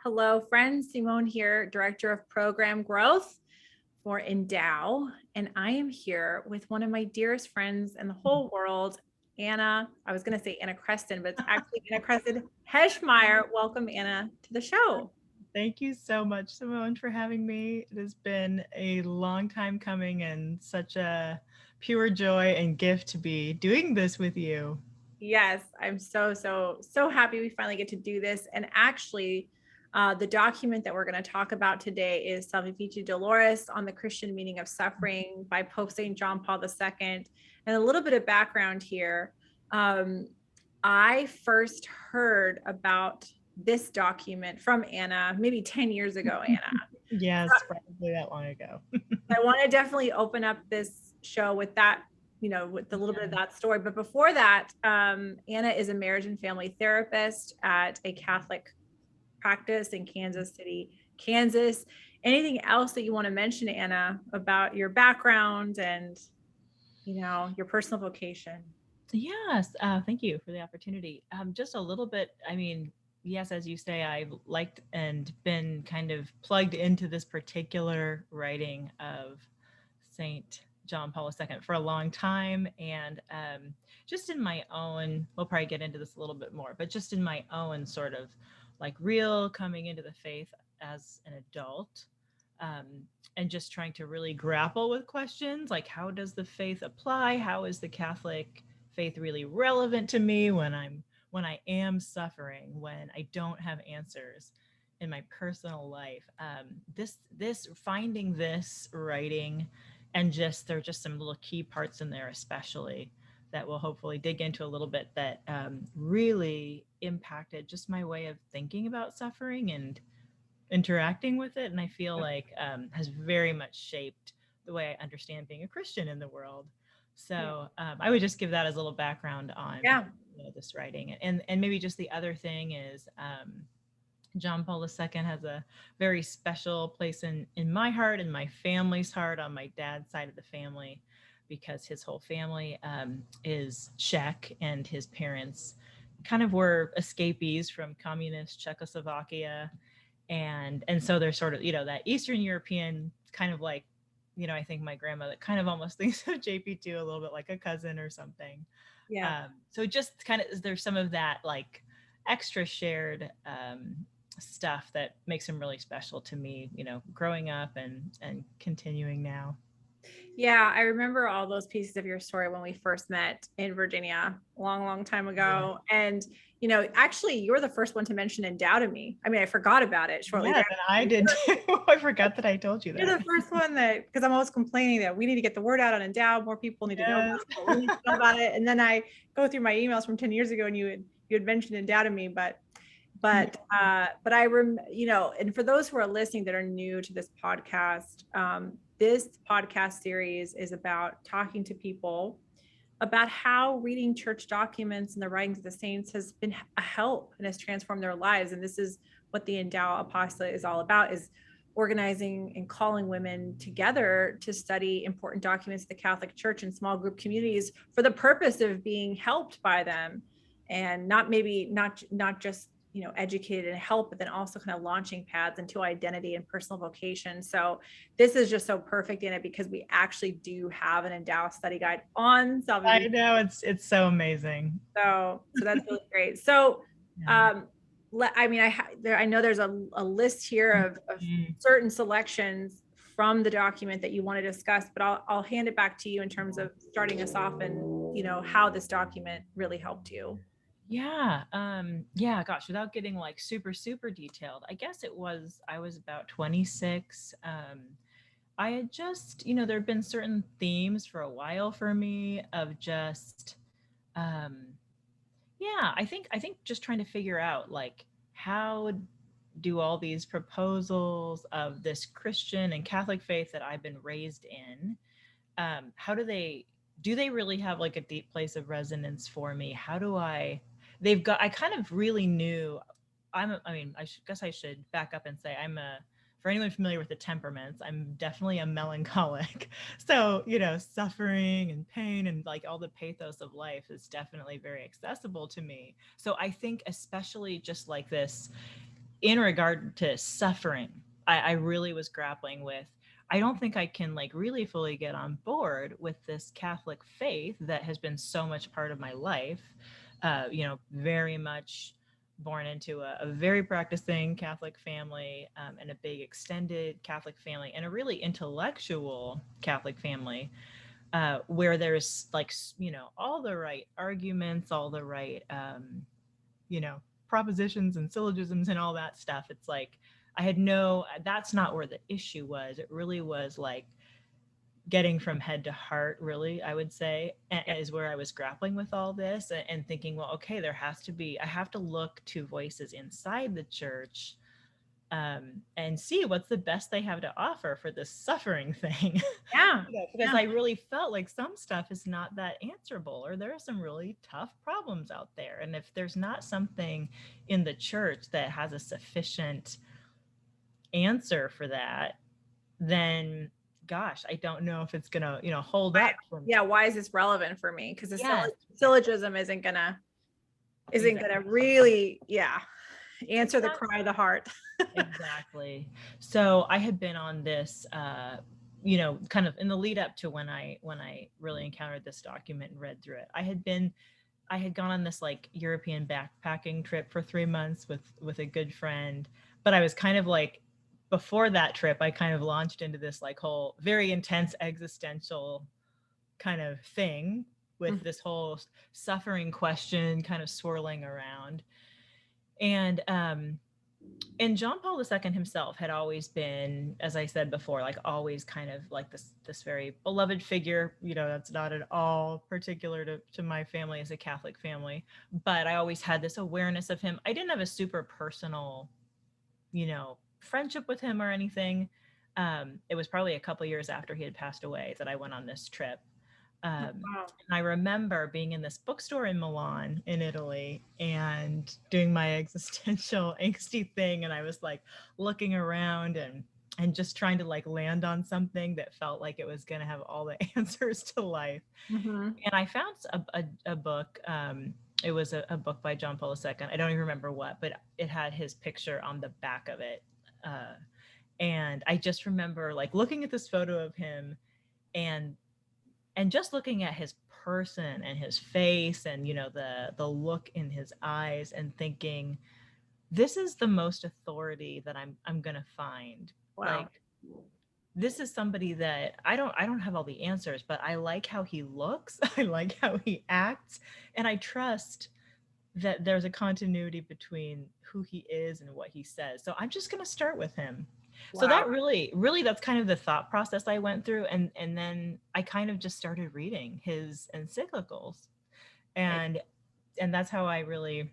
Hello, friends. Simone here, Director of Program Growth for Endow. And I am here with one of my dearest friends in the whole world, Anna. I was going to say Anna Creston, but it's actually Anna Creston Heschmeyer. Welcome, Anna, to the show. Thank you so much, Simone, for having me. It has been a long time coming and such a pure joy and gift to be doing this with you. Yes, I'm so happy we finally get to do this. And actually, the document that we're going to talk about today is Salvifici Doloris on the Christian meaning of suffering by Pope St. John Paul II. And a little bit of background here. Um, I first heard about this document from Anna maybe 10 years ago, Anna. Yes, probably that long ago. I want to definitely open up this show with that, with a little bit of that story. But before that, Anna is a marriage and family therapist at a Catholic practice in Kansas City, Kansas. Anything else that you want to mention, Anna, about your background and, your personal vocation? Yes, thank you for the opportunity. Just a little bit, yes, as you say, I've liked and been kind of plugged into this particular writing of Saint John Paul II for a long time. And just in my own, we'll probably get into this a little bit more, but just in my own sort of like real coming into the faith as an adult, um, and just trying to really grapple with questions like how does the faith apply? How is the Catholic faith really relevant to me when I am suffering, when I don't have answers in my personal life? This finding this writing, and just there are just some little key parts in there, especially that we'll hopefully dig into a little bit, that really impacted just my way of thinking about suffering and interacting with it, and I feel like has very much shaped the way I understand being a Christian in the world. So I would just give that as a little background on Yeah. this writing, and maybe just the other thing is John Paul II has a very special place in my heart and my family's heart on my dad's side of the family, because his whole family is Czech, and his parents kind of were escapees from communist Czechoslovakia, and so they're sort of, that Eastern European kind of like, I think my grandmother kind of almost thinks of JP2 a little bit like a cousin or something. Yeah. So just kind of there's some of that like extra shared stuff that makes him really special to me, growing up and continuing now. Yeah, I remember all those pieces of your story when we first met in Virginia long time ago. And, actually, you're the first one to mention Endow to me. I mean, I forgot about it shortly Yes, and I did too. I forgot that I told you You're that. the first one that, because I'm always complaining that we need to get the word out on Endow. More people need to know about Yes. it. We need to know about it. And then I go through my emails from 10 years ago, and you had mentioned Endow to me, and for those who are listening that are new to this podcast series is about talking to people about how reading church documents and the writings of the saints has been a help and has transformed their lives. And this is what the Endow Apostolic is all about, is organizing and calling women together to study important documents of the Catholic Church in small group communities for the purpose of being helped by them, and not just educated and help, but then also kind of launching paths into identity and personal vocation. So this is just so perfect in it, because we actually do have an Endow study guide on I salvation. know, it's so amazing. So that's really great. So Yeah. um, I know there's a list here of Mhm. certain selections from the document that you want to discuss, but I'll hand it back to you in terms of starting us off and how this document really helped you. Yeah, gosh, without getting like super detailed, I guess I was about 26. I had just, there had been certain themes for a while for me of just um I think just trying to figure out like how do all these proposals of this Christian and Catholic faith that I've been raised in, how do they really have like a deep place of resonance for me? How do I kind of really knew guess I should back up and say for anyone familiar with the temperaments, I'm definitely a melancholic. So, suffering and pain and like all the pathos of life is definitely very accessible to me. So I think especially just like this in regard to suffering, I really was grappling with, I don't think I can like really fully get on board with this Catholic faith that has been so much part of my life. Very much born into a very practicing Catholic family, and a big extended Catholic family, and a really intellectual Catholic family, where there's like, all the right arguments, all the right, propositions and syllogisms and all that stuff. It's like, that's not where the issue was. It really was like getting from head to heart, really, I would say, is where I was grappling with all this, and thinking, well, okay, I have to look to voices inside the church, and see what's the best they have to offer for this suffering thing. Yeah. Because I really felt like some stuff is not that answerable, or there are some really tough problems out there. And if there's not something in the church that has a sufficient answer for that, then gosh, I don't know if it's gonna, hold up for me. Yeah. Why is this relevant for me? Because the Yes. syllogism isn't gonna really, answer the cry of the heart. Exactly. So I had been on this, kind of in the lead up to when I really encountered this document and read through it. I had gone on this like European backpacking trip for 3 months with a good friend, but I was kind of like, before that trip, I kind of launched into this like whole very intense existential kind of thing with this whole suffering question kind of swirling around. And John Paul II himself had always been, as I said before, like always kind of like this very beloved figure, that's not at all particular to my family as a Catholic family, but I always had this awareness of him. I didn't have a super personal, friendship with him or anything. It was probably a couple years after he had passed away that I went on this trip. And I remember being in this bookstore in Milan, in Italy, and doing my existential angsty thing. And I was like looking around and just trying to like land on something that felt like it was going to have all the answers to life. And I found a book. It was a book by John Paul II. I don't even remember what, but it had his picture on the back of it. And I just remember like looking at this photo of him and just looking at his person and his face and, the look in his eyes, and thinking, this is the most authority that I'm going to find. Wow. Like, this is somebody that I don't have all the answers, but I like how he looks. I like how he acts. And I trust that there's a continuity between who he is and what he says. So I'm just going to start with him. Wow. So that really, that's kind of the thought process I went through. And then I kind of just started reading his encyclicals, and that's how I really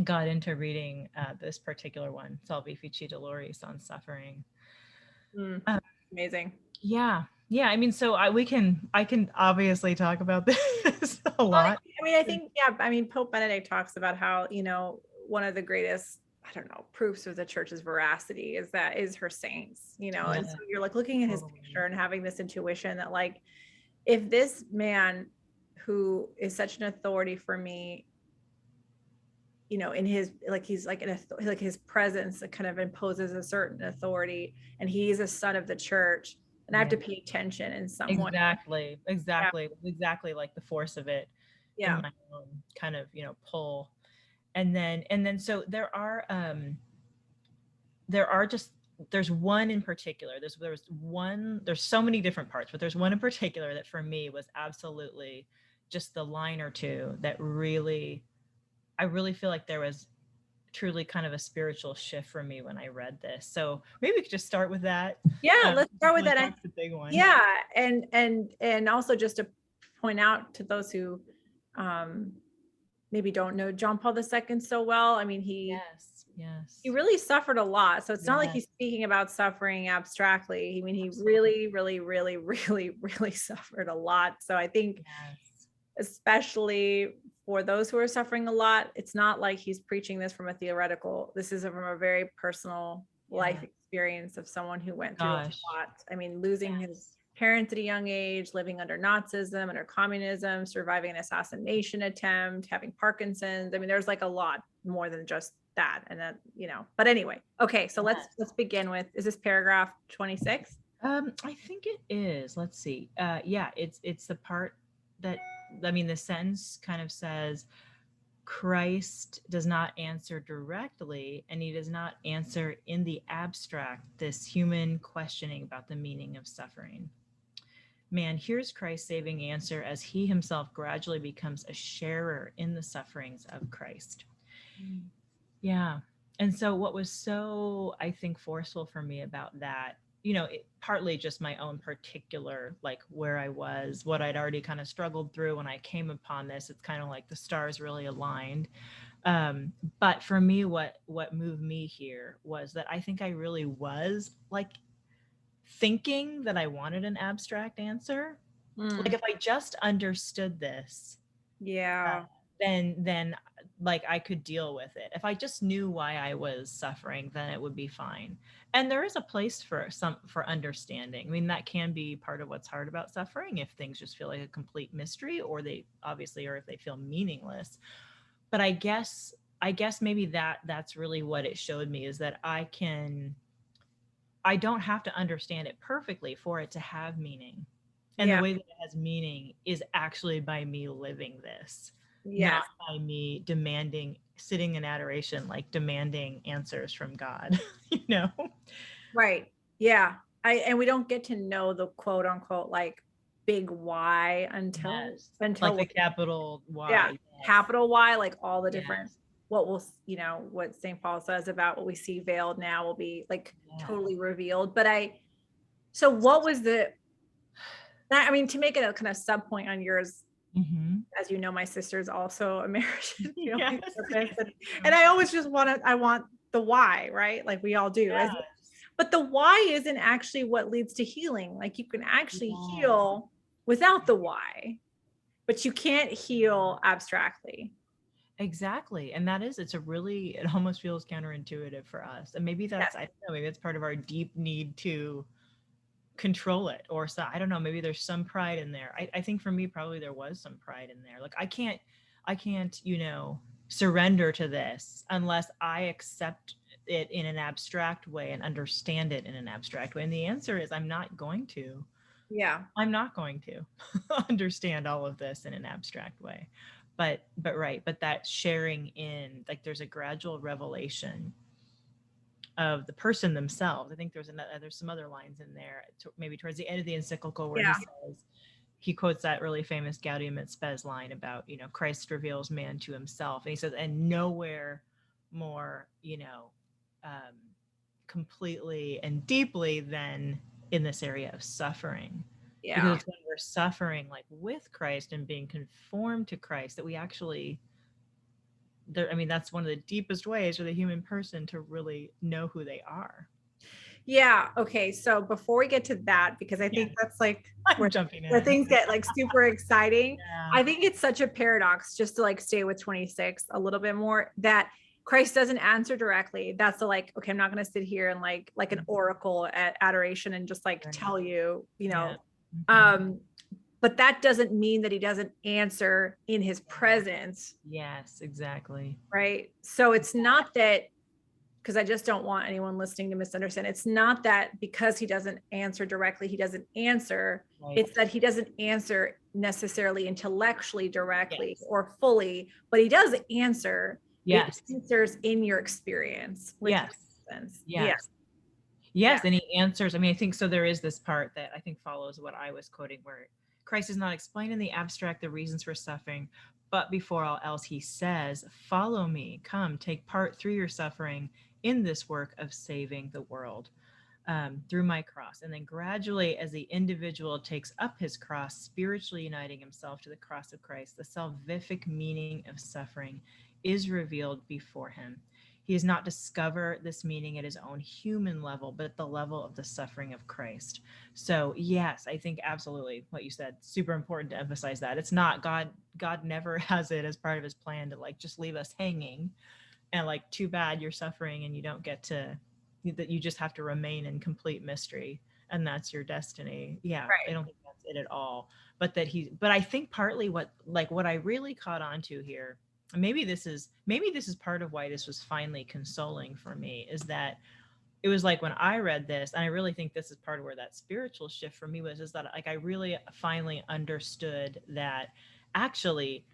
got into reading this particular one, Salvifici, Doloris, on suffering. Amazing. Yeah. I mean, so I can obviously talk about this a lot. I mean, I think, Pope Benedict talks about how, one of the greatest, proofs of the church's veracity is her saints, and so you're like looking at his picture and having this intuition that like, if this man who is such an authority for me, in his, like, he's like like his presence kind of imposes a certain authority, and he's a son of the church, and I have to pay attention in some way. Exactly like the force of it in my own kind of, pull. And then so there's one in particular, there's so many different parts, but there's one in particular that for me was absolutely just the line or two that I really feel like there was truly kind of a spiritual shift for me when I read this. So maybe we could just start with that. Yeah, let's start with that. That's the big one. Yeah, and also just to point out to those who maybe don't know John Paul II so well. I mean, he really suffered a lot. So it's not like he's speaking about suffering abstractly. I mean, he really, really, really, really, really suffered a lot. So I think especially for those who are suffering a lot, it's not like he's preaching this from a theoretical, this is from a very personal life experience of someone who went through a lot. I mean, losing his parents at a young age, living under Nazism, under communism, surviving an assassination attempt, having Parkinson's. I mean, there's like a lot more than just that. And then, but anyway, okay. So let's begin with, is this paragraph 26? I think it is. Let's see. Yeah, it's the part that, I mean, the sentence kind of says, Christ does not answer directly, and he does not answer in the abstract this human questioning about the meaning of suffering. Man hears Christ's saving answer as he himself gradually becomes a sharer in the sufferings of Christ. Yeah. And so what was so, I think, forceful for me about that, partly just my own particular, like where I was, what I'd already kind of struggled through when I came upon this, it's kind of like the stars really aligned. But for me, what moved me here was that I think I really was like thinking that I wanted an abstract answer. Like if I just understood this, then like I could deal with it. If I just knew why I was suffering, then it would be fine. And there is a place for understanding. I mean, that can be part of what's hard about suffering, if things just feel like a complete mystery, or they obviously, or if they feel meaningless. But I guess maybe that's really what it showed me, is that I don't have to understand it perfectly for it to have meaning. And the way that it has meaning is actually by me living this, not by me sitting in adoration, like demanding answers from God, Right. Yeah. And we don't get to know the quote unquote, like big why until like the capital Y. Yeah. Capital Y, like all the different, what St. Paul says about what we see veiled now will be like totally revealed. But so what was I mean, to make it a kind of sub point on yours, as you know, my sister is also a marriage therapist, and I always just I want the why, right? Like we all do. But the why isn't actually what leads to healing. Like you can actually heal without the why, but you can't heal abstractly. Exactly. And it almost feels counterintuitive for us. And maybe I don't know, maybe it's part of our deep need to control it, or so, I don't know, maybe there's some pride in there. I think for me, probably there was some pride in there. Like I can't, surrender to this unless I accept it in an abstract way and understand it in an abstract way. And the answer is I'm not going to. I'm not going to understand all of this in an abstract way. But that sharing in, like, there's a gradual revelation of the person themselves. I think there's some other lines in there, maybe towards the end of the encyclical, where he quotes that really famous Gaudium et Spes line about, Christ reveals man to himself. And he says, and nowhere more, completely and deeply than in this area of suffering. Because it's when we're suffering like with Christ and being conformed to Christ that we actually, that's one of the deepest ways for the human person to really know who they are. Yeah. Okay. So before we get to that, because I think that's like where things get like super exciting. I think it's such a paradox, just to like stay with 26 a little bit more, that Christ doesn't answer directly. That's the like, okay, I'm not going to sit here and like an oracle at adoration and just like tell you, but that doesn't mean that he doesn't answer in his presence. Yes, exactly. Right. So it's not that, because I just don't want anyone listening to misunderstand. It's not that because he doesn't answer directly, he doesn't answer. Right. It's that he doesn't answer necessarily intellectually directly or fully, but he does answer. Yes. It answers in your experience. Yes. And he answers. I think so. There is this part that I think follows what I was quoting, where Christ does not explain in the abstract the reasons for suffering, but before all else, he says, follow me, come, take part through your suffering in this work of saving the world through my cross. And then gradually, as the individual takes up his cross, spiritually uniting himself to the cross of Christ, the salvific meaning of suffering is revealed before him. He does not discover this meaning at his own human level, but at the level of the suffering of Christ. So yes, I think absolutely what you said, super important to emphasize that. It's not God never has it as part of his plan to like just leave us hanging and like, too bad you're suffering and you don't get to, that you just have to remain in complete mystery. and that's your destiny. Yeah, I Right. don't think that's it at all. But I think partly what I really caught on to here, and maybe this is part of why this was finally consoling for me, is that it was like when I read this, and I really think this is part of where that spiritual shift for me was, is that like I really finally understood that actually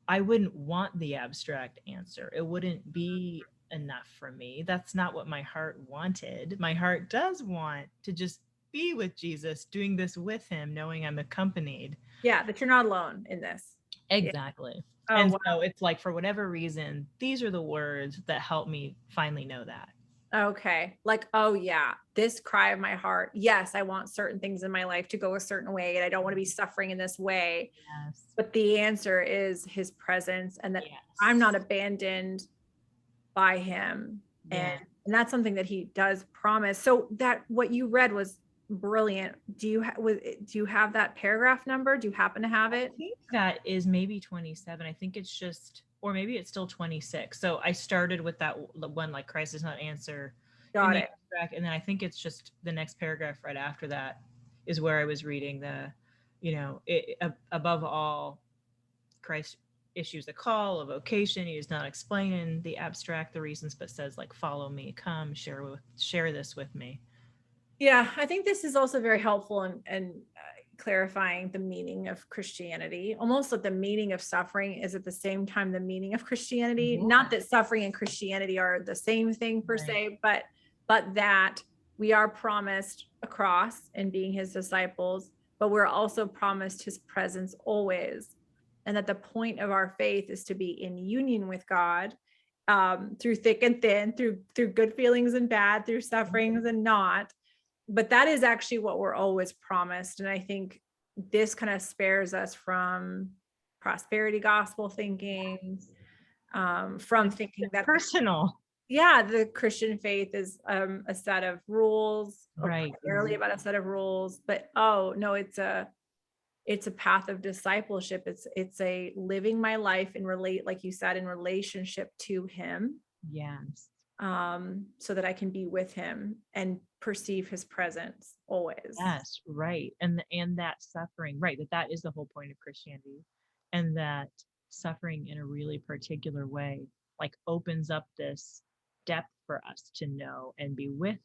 I wouldn't want the abstract answer. It wouldn't be enough for me. That's not what my heart wanted. My heart does want to just be with Jesus, doing this with him, knowing I'm accompanied. Yeah, that you're not alone in this. Yeah. Exactly. Oh, And wow. so it's like, for whatever reason, these are the words that help me finally know that. Okay. Like, oh yeah, this cry of my heart. Yes, I want certain things in my life to go a certain way, and I don't want to be suffering in this way. Yes. But the answer is his presence, and that Yes. I'm not abandoned by him. Yeah. And that's something that he does promise. So that what you read was brilliant. Do you have that paragraph number? Do you happen to have it? I think that is maybe 27. I think it's just, or maybe it's still 26. So I started with that one, like Christ does not answer in Got the it. abstract, and then I think it's just the next paragraph right after that is where I was reading the, above all, Christ issues a call, a vocation. He does not explain in the abstract the reasons, but says like, "Follow me, come, share this with me." Yeah, I think this is also very helpful in clarifying the meaning of Christianity. Almost like the meaning of suffering is at the same time the meaning of Christianity. Yeah. Not that suffering and Christianity are the same thing per Right. se, but that we are promised a cross in being his disciples, but we're also promised his presence always. And that the point of our faith is to be in union with God, through thick and thin, through good feelings and bad, through sufferings and not. But that is actually what we're always promised. And I think this kind of spares us from prosperity gospel thinking, from thinking that Personal. the Christian faith is a set of rules, or Right. primarily about a set of rules. But oh no, it's a path of discipleship. It's a living my life in like you said, in relationship to him, Yes. so that I can be with him and perceive his presence always. Yes, right. And that suffering, right, that is the whole point of Christianity. And that suffering in a really particular way like opens up this depth for us to know and be with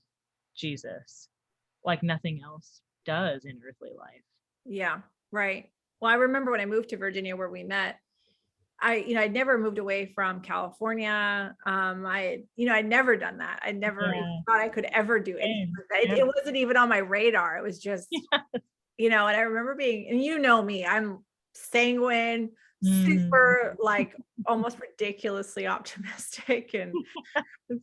Jesus like nothing else does in earthly life. Yeah, right. Well, I remember when I moved to Virginia where we met, I'd never moved away from California. I'd never done that. I never even thought I could ever do anything like that. It wasn't even on my radar. It was just, and I remember and me, I'm sanguine, super, like almost ridiculously optimistic. And you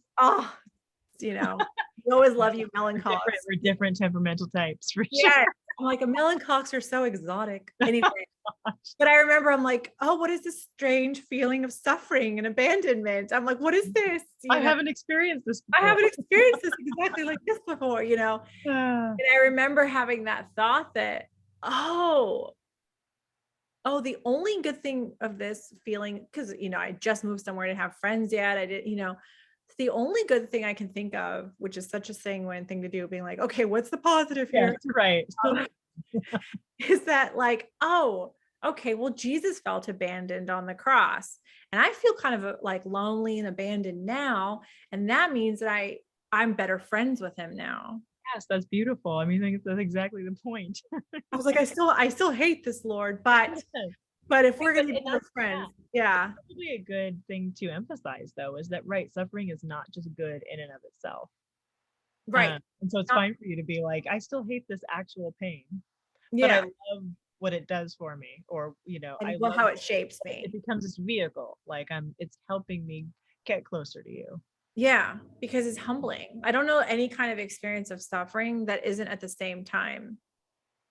always love you melancholics. We're different temperamental types for sure. Yeah. I'm like, melancholics are so exotic. Anyway, but I remember I'm like, oh, what is this strange feeling of suffering and abandonment? I'm like, what is this? I haven't experienced this before. I haven't experienced this exactly like this before, And I remember having that thought that, oh, the only good thing of this feeling, because, I just moved somewhere, I didn't have friends yet. I did, the only good thing I can think of, which is such a sanguine thing to do, being like, okay, what's the positive here? Yes, right. Is that like, oh, okay, well, Jesus felt abandoned on the cross. And I feel kind of like lonely and abandoned now. And that means that I'm better friends with him now. Yes, that's beautiful. I mean, I think that's exactly the point. I was like, I still hate this, Lord, but if we're going to be friends, yeah. Probably a good thing to emphasize, though, is that, right, suffering is not just good in and of itself. Right. And so it's fine for you to be like, I still hate this actual pain, yeah, but I love what it does for me, or, I love how it shapes me. It becomes this vehicle, like it's helping me get closer to you. Yeah, because it's humbling. I don't know any kind of experience of suffering that isn't at the same time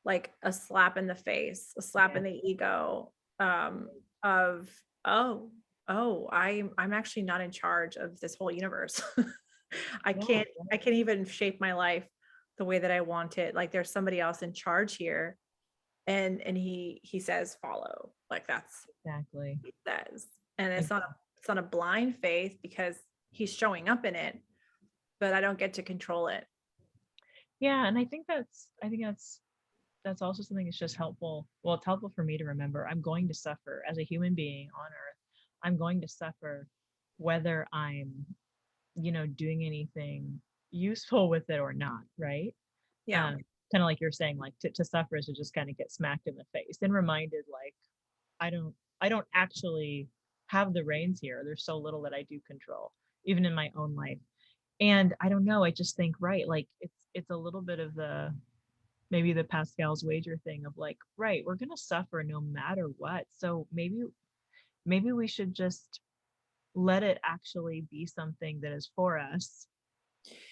like a slap in the face, a slap in the ego, of I'm actually not in charge of this whole universe. I can't even shape my life the way that I want it. Like there's somebody else in charge here. And he says follow. Like that's exactly what he says. And it's not a blind faith because he's showing up in it, but I don't get to control it. Yeah, and I think that's also something that's just helpful. Well, it's helpful for me to remember I'm going to suffer as a human being on earth. I'm going to suffer whether I'm, doing anything useful with it or not, right? Yeah. Um, kind of like you're saying, like to suffer is to just kind of get smacked in the face and reminded, like, I don't I don't actually have the reins here. There's so little that I do control, even in my own life. And I don't know, I just think, right, like it's a little bit of the maybe the Pascal's wager thing of like, right, we're gonna suffer no matter what. So maybe we should just let it actually be something that is for us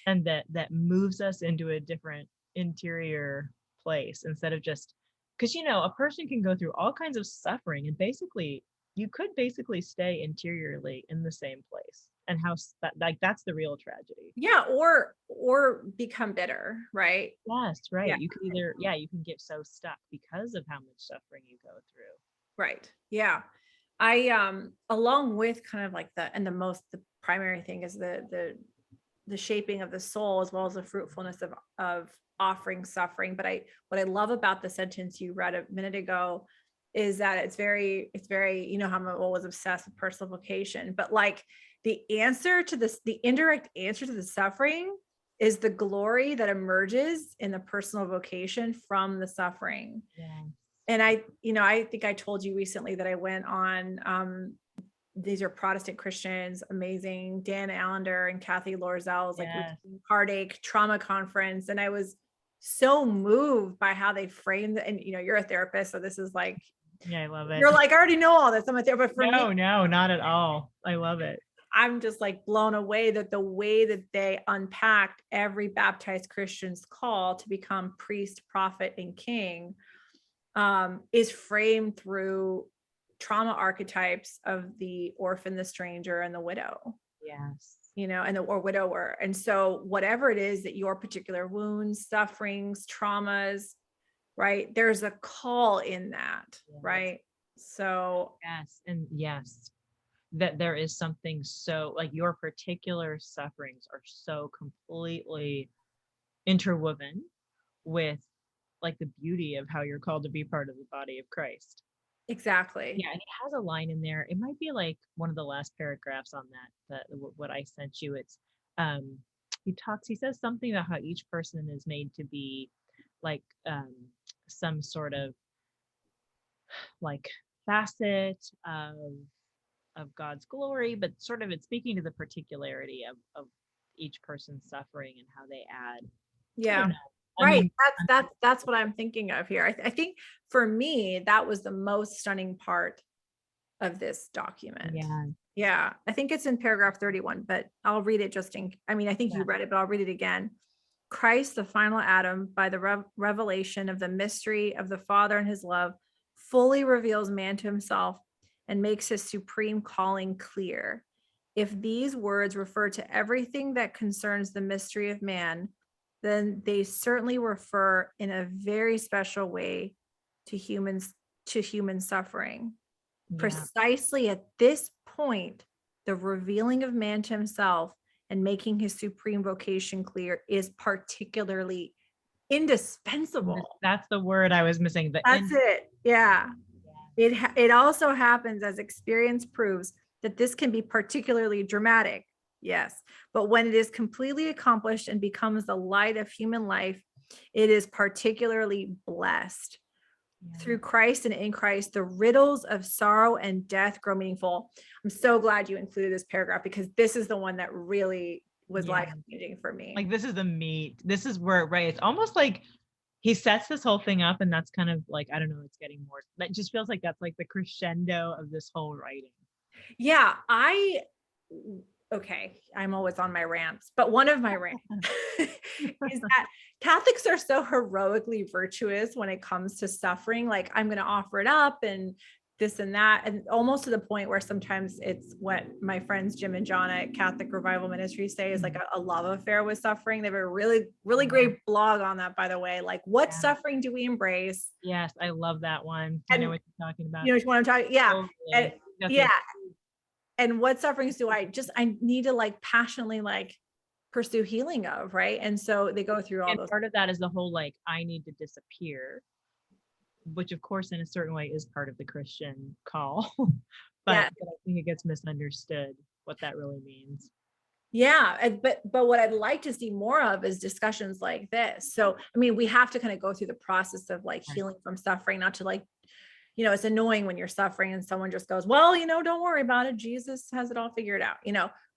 and that moves us into a different interior place instead of just because a person can go through all kinds of suffering and basically you could basically stay interiorly in the same place and how that like that's the real tragedy. Yeah. Or become bitter, right? Yes, Yeah. right. You can either, yeah, you can get so stuck because of how much suffering you go through. Right. Yeah. I along with kind of like the primary thing is the shaping of the soul as well as the fruitfulness of offering suffering. But what I love about the sentence you read a minute ago is that it's very, how I'm always obsessed with personal vocation, but like the answer to this, the indirect answer to the suffering is the glory that emerges in the personal vocation from the suffering. Yeah. And I think I told you recently that I went on, these are Protestant Christians, amazing, Dan Allender and Kathy Lorzell's like Yes. heartache trauma conference. And I was so moved by how they framed it. And you're a therapist, so this is like, Yeah, I love it. you're like, I already know all this. I'm a therapist. But for me, No, not at all. I love it. I'm just like blown away that the way that they unpacked every baptized Christian's call to become priest, prophet, and king is framed through trauma archetypes of the orphan, the stranger, and the widow. Yes. Or widower. And so whatever it is that your particular wounds, sufferings, traumas, right? There's a call in that, Yes. right? So Yes. And yes, that there is something so like your particular sufferings are so completely interwoven with like the beauty of how you're called to be part of the body of Christ. exactly. Yeah, and it has a line in there. It might be like one of the last paragraphs on what I sent you. It's um he says something about how each person is made to be like some sort of like facet of God's glory, but sort of it's speaking to the particularity of each person's suffering and how they add. I don't Yeah. know. I Right. mean, That's what I'm thinking of here. I think for me, that was the most stunning part of this document. yeah, Yeah. I think it's in paragraph 31, but I'll read it I think you yeah, read it, but I'll read it again. Christ, the final Adam, by the revelation of the mystery of the Father and his love, fully reveals man to himself and makes his supreme calling clear. If these words refer to everything that concerns the mystery of man, then they certainly refer in a very special way to human suffering. yeah, Precisely at this point, the revealing of man to himself and making his supreme vocation clear is particularly indispensable. that's the word I was missing. That's it. Yeah. Yeah, It also happens, as experience proves, that this can be particularly dramatic. Yes. But when it is completely accomplished and becomes the light of human life, it is particularly blessed. yeah. Through Christ and in Christ, the riddles of sorrow and death grow meaningful. I'm so glad you included this paragraph because this is the one that really was Yeah. life-changing for me. Like this is the meat. This is where, right? It's almost like he sets this whole thing up, and that's kind of like, I don't know, it's getting more. That just feels like that's like the crescendo of this whole writing. Yeah, okay, I'm always on my rants, but one of my rants is that Catholics are so heroically virtuous when it comes to suffering. Like, I'm going to offer it up and this and that. And almost to the point where sometimes it's what my friends Jim and John at Catholic Revival Ministry say is like a love affair with suffering. They have a really, really great blog on that, by the way. Like, what suffering do we embrace? Yes, I love that one. I know what you're talking about. You know what I'm talking? Yeah. Totally. Yeah. And what sufferings do I need to like passionately like pursue healing of, right? And so they go through all And those. part of that is the whole, like, I need to disappear, which of course in a certain way is part of the Christian call. Yeah. But I think it gets misunderstood what that really means. Yeah. But what I'd like to see more of is discussions like this. So, I mean, we have to kind of go through the process of like Right. healing from suffering, not to like, it's annoying when you're suffering and someone just goes, well, don't worry about it. Jesus has it all figured out,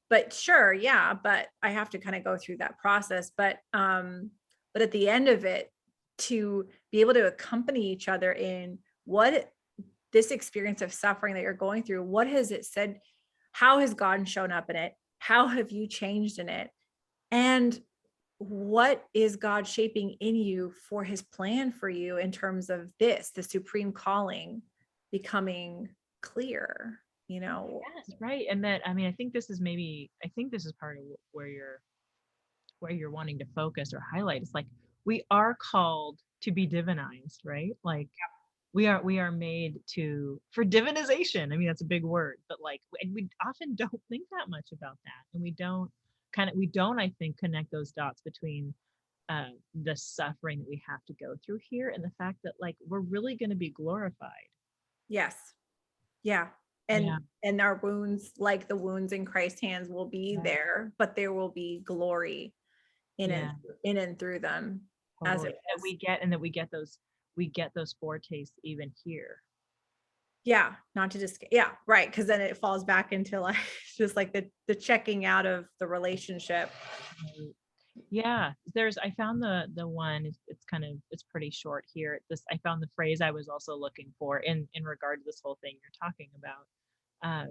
but sure. Yeah. But I have to kind of go through that process. But at the end of it, to be able to accompany each other in what this experience of suffering that you're going through, what has it said? How has God shown up in it? How have you changed in it? And what is God shaping in you for his plan for you in terms of the supreme calling becoming clear, Yes, right. And that, I mean, I think this is part of where you're wanting to focus or highlight. It's like we are called to be divinized, right? Like we are made for divinization. I mean, that's a big word, but like, and we often don't think that much about that, and we don't, I think, connect those dots between the suffering that we have to go through here and the fact that, like, we're really going to be glorified. Yes. Yeah. Yeah. And our wounds, like the wounds in Christ's hands, will be Yeah. there, but there will be glory Yeah. in and through them as Totally. it That was. we get those foretastes even here. Yeah, not to just, yeah, right, because then it falls back into like just like the checking out of the relationship. Right. Yeah, I found the one, it's pretty short here. I found the phrase I was also looking for in regard to this whole thing you're talking about.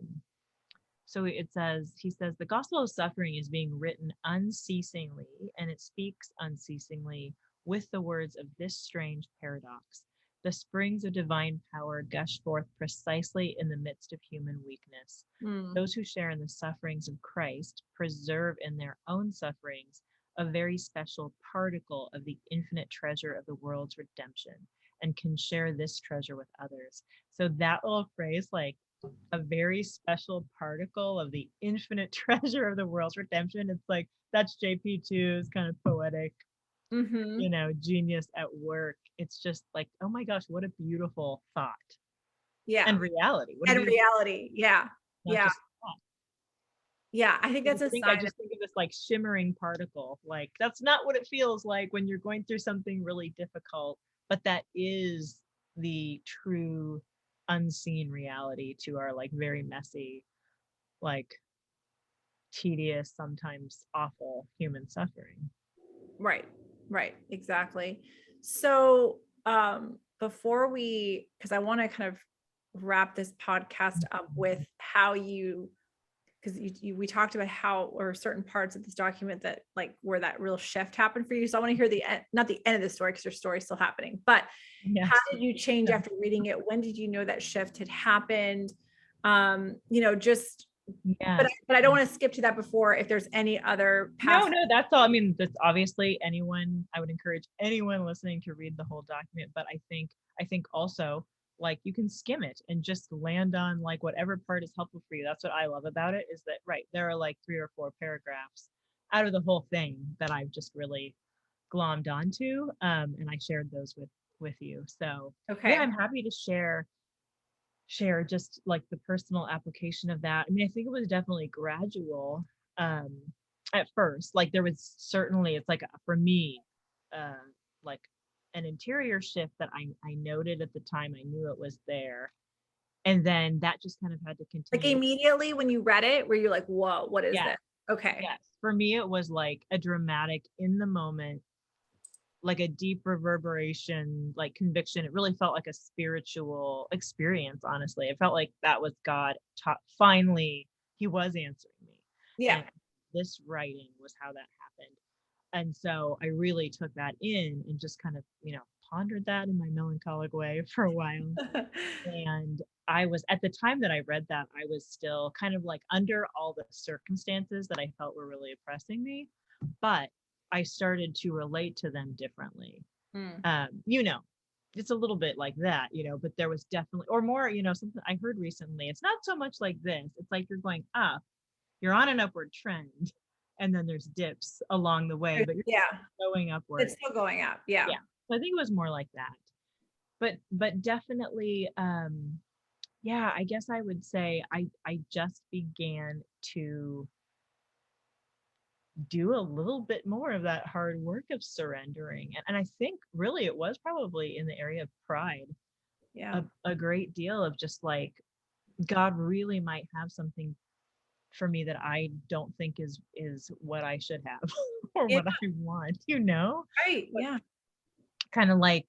So he says, the gospel of suffering is being written unceasingly, and it speaks unceasingly with the words of this strange paradox. The springs of divine power gush forth precisely in the midst of human weakness. Mm. Those who share in the sufferings of Christ preserve in their own sufferings a very special particle of the infinite treasure of the world's redemption, and can share this treasure with others. So that little phrase, like, a very special particle of the infinite treasure of the world's redemption. It's like, that's JP2's kind of poetic, Mm-hmm. genius at work. It's just like, oh my gosh, what a beautiful thought Yeah. and reality. What a And beautiful, reality. Yeah. not Yeah. just thought. Yeah. I think that's a I sign of, just think of this like shimmering particle. Like, that's not what it feels like when you're going through something really difficult, but that is the true unseen reality to our, like, very messy, like, tedious, sometimes awful human suffering. right. Right. Exactly. So before because I want to kind of wrap this podcast up with how because we talked about how, or certain parts of this document that like where that real shift happened for you. So I want to hear not the end of the story, because your story's still happening, but Yes. how did you change after reading it? When did you know that shift had happened? Just, Yes. but I don't want to skip to that before, if there's any other No, past. that's all. I mean, that's obviously I would encourage anyone listening to read the whole document, but I think also, like, you can skim it and just land on, like, whatever part is helpful for you. That's what I love about it, is that, right, there are like 3 or 4 paragraphs out of the whole thing that I've just really glommed onto, and I shared those with you. So yeah, Okay. I'm happy to share just like the personal application of that. I mean, I think it was definitely gradual, um at first. Like, there was certainly, it's like, for me, uh like, an interior shift that I noted at the time. I knew it was there, and then that just kind of had to Like continue. immediately when you read it, were you like, whoa, what is Yeah. this? Okay. Yes, for me it was like a dramatic, in the moment, like a deep reverberation, like conviction. It really felt like a spiritual experience, honestly. It felt like that was God finally, he was answering me. Yeah. And this writing was how that happened. And so I really took that in and just kind of, pondered that in my melancholic way for a while. And I was, at the time that I read that, I was still kind of like under all the circumstances that I felt were really oppressing me, but I started to relate to them differently. Mm. It's a little bit like that, but there was definitely, or more, something I heard recently. It's not so much like this. It's like you're going up, you're on an upward trend, and then there's dips along the way, but you're Yeah. going upward. It's still going up. Yeah. Yeah. So I think it was more like that. But definitely, yeah, I guess I would say I just began to do a little bit more of that hard work of surrendering. And I think really it was probably in the area of pride, Yeah. a great deal of just like, God really might have something for me that I don't think is what I should have or Yeah. what I want, you know? Right. Yeah. Kind of like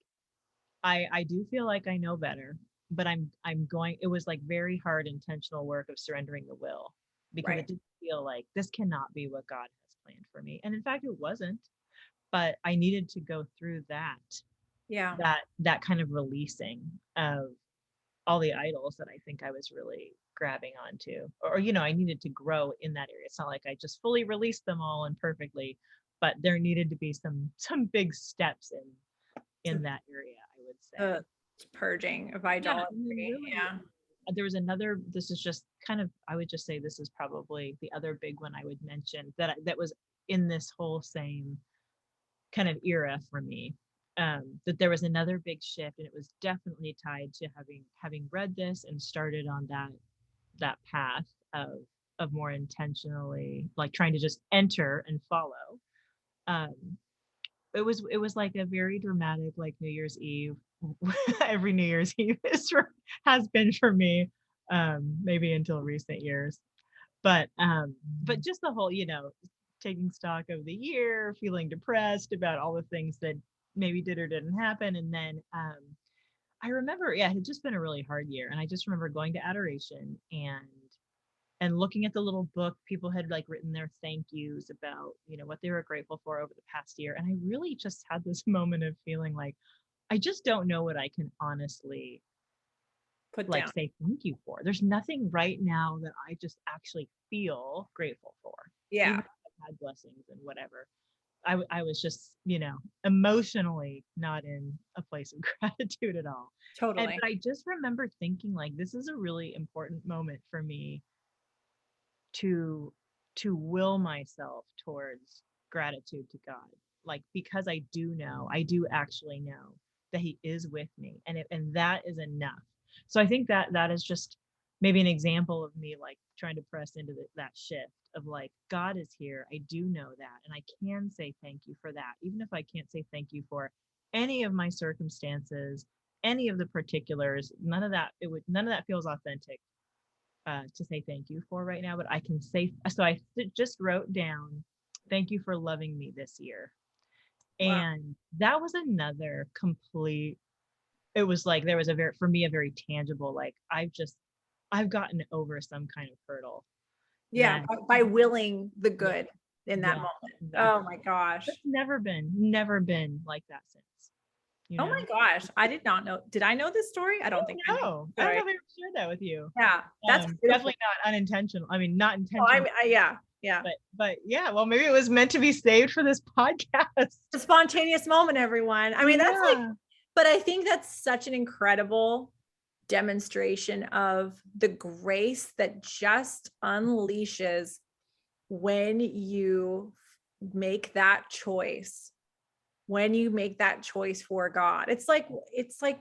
I do feel like I know better, but I'm going, it was like very hard intentional work of surrendering the will, because Right. it didn't feel like this cannot be what God has planned for me. And in fact it wasn't, but I needed to go through Yeah. that kind of releasing of all the idols that I think I was really grabbing onto, or I needed to grow in that area. It's not like I just fully released them all and perfectly, but there needed to be some big steps in that area, I would say. Purging of Yeah, and then idolatry. really Yeah. there was another, this is just kind of, I would just say this is probably the other big one I would mention that was in this whole same kind of era for me. That there was another big shift, and it was definitely tied to having read this and started on that path of more intentionally like trying to just enter and follow. um it was like a very dramatic like New Year's Eve. Every New Year's Eve has been for me, maybe until recent years. But just the whole, taking stock of the year, feeling depressed about all the things that maybe did or didn't happen. And then I remember, yeah, it had just been a really hard year. And I just remember going to adoration and looking at the little book people had like written their thank yous about, what they were grateful for over the past year. And I really just had this moment of feeling like I just don't know what I can honestly Put like down. say thank you for. There's nothing right now that I just actually feel grateful for. Yeah. Even if I've had blessings and whatever. I was just, emotionally not in a place of gratitude at all. Totally. But I just remember thinking like this is a really important moment for me to will myself towards gratitude to God. Like because I do actually know that He is with me, and that is enough. So I think that is just maybe an example of me like trying to press into that shift of like God is here. I do know that, and I can say thank you for that, even if I can't say thank you for any of my circumstances, any of the particulars. None of that feels authentic to say thank you for right now, but I can say, so I just wrote down, thank you for loving me this year. Wow. And that was another complete, it was like, there was for me, a very tangible, like, I've gotten over some kind of hurdle. Yeah. By willing the Yeah, good in that moment. exactly. Oh my gosh. It's never been like that since. Oh my gosh. I did not know. Did I know this story? I don't think I No, know. I don't know if I ever shared that with you. Yeah. That's Definitely not unintentional. I mean, not oh, intentional. yeah. Yeah. But yeah, well, maybe it was meant to be saved for this podcast. A spontaneous moment, everyone. I mean, that's like, but I think that's such an incredible demonstration of the grace that just unleashes when you make that choice. When you make that choice for God, it's like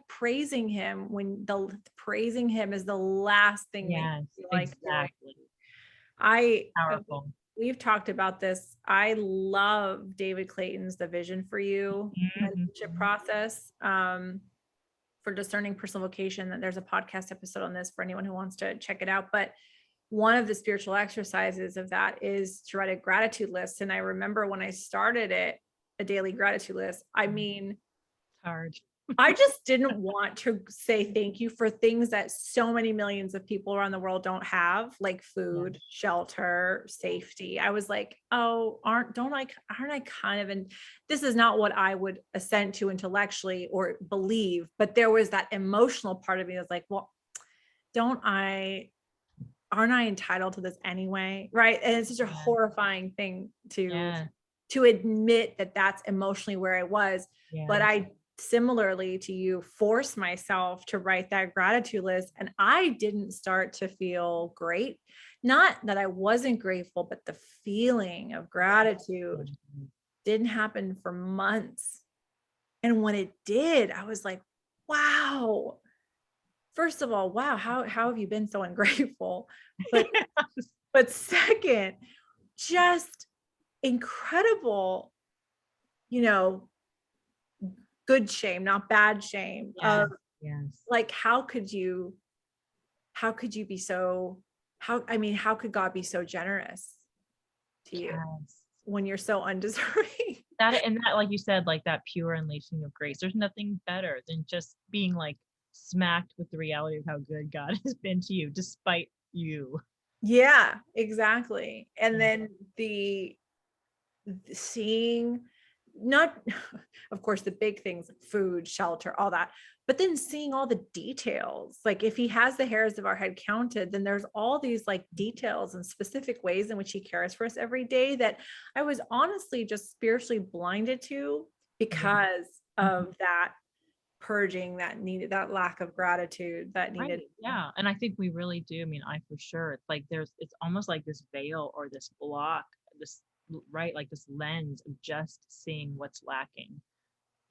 praising Him when praising Him is the last thing we feel like exactly. doing. Powerful. We've talked about this. I love David Clayton's The Vision for You mentorship process for discerning personal vocation. There's a podcast episode on this for anyone who wants to check it out. But one of the spiritual exercises of that is to write a gratitude list. And I remember when I started it, a daily gratitude list, I mean, hard. I just didn't want to say thank you for things that so many millions of people around the world don't have, like food, shelter, safety. I was like, oh, aren't I kind of, and this is not what I would assent to intellectually or believe, but there was that emotional part of me that was like, well, aren't I entitled to this anyway? Right. And it's such a horrifying thing to admit that that's emotionally where I was. But I similarly to you forced myself to write that gratitude list, and I didn't start to feel great. not that I wasn't grateful, but the feeling of gratitude didn't happen for months. And when it did, I was like, wow. First of all, wow, how have you been so ungrateful? But but second, just incredible, you know, good shame, not bad shame Yes, of yes. like, how could you be so, how could God be so generous to you Yes. when you're so undeserving? That, like you said, like that pure unleashing of grace. There's nothing better than just being like smacked with the reality of how good God has been to you, despite you. Yeah, exactly. And Yeah. then seeing, not of course the big things like food, shelter, all that, but then seeing all the details, like if he has the hairs of our head counted, then there's all these like details and specific ways in which he cares for us every day that I was honestly just spiritually blinded to Yeah. because of that purging that needed, that lack of gratitude that Right. needed. Yeah. And I think we really do. I mean, I for sure. It's like it's almost like this veil or this block, this, right, like this lens of just seeing what's lacking.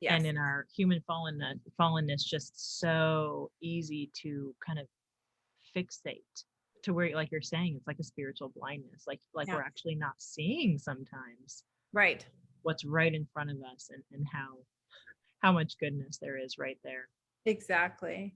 And Yes. in our human fallenness, just so easy to kind of fixate to where, like you're saying, it's like a spiritual blindness. Like Yeah. we're actually not seeing sometimes Right. what's right in front of us, and how much goodness there is right there. Exactly.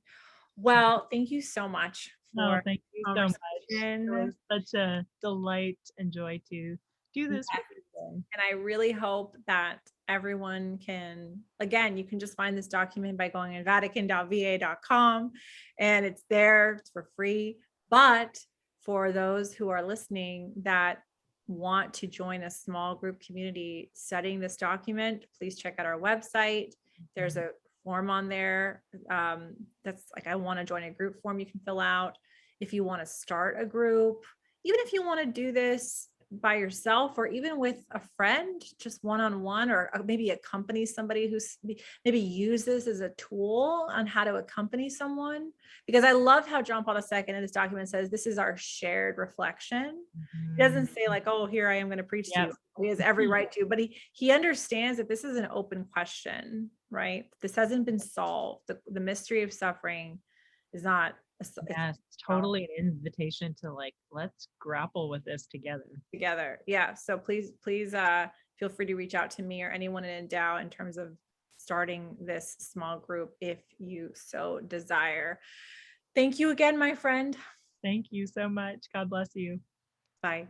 Well, thank you so much Oh, for thank the you so much. It conversation. was such a delight and joy to do Yes. this with you today. And I really hope that everyone can, again, you can just find this document by going to vatican.va.com and it's there, it's for free. But for those who are listening that want to join a small group community studying this document, please check out our website. There's a form on there that's like, I want to join a group form you can fill out. If you want to start a group, even if you want to do this by yourself or even with a friend, just one-on-one, or maybe accompany somebody who's maybe use this as a tool on how to accompany someone. Because I love how John Paul II in this document says this is our shared reflection. He doesn't say like, oh, here I am going to preach to you. Yep. He has every right to, but he understands that this is an open question, right? This hasn't been solved. The mystery of suffering is not Yes, totally an invitation to like, let's grapple with this together. together. Yeah. So please feel free to reach out to me or anyone in Endow in terms of starting this small group if you so desire. Thank you again, my friend. Thank you so much. God bless you. Bye.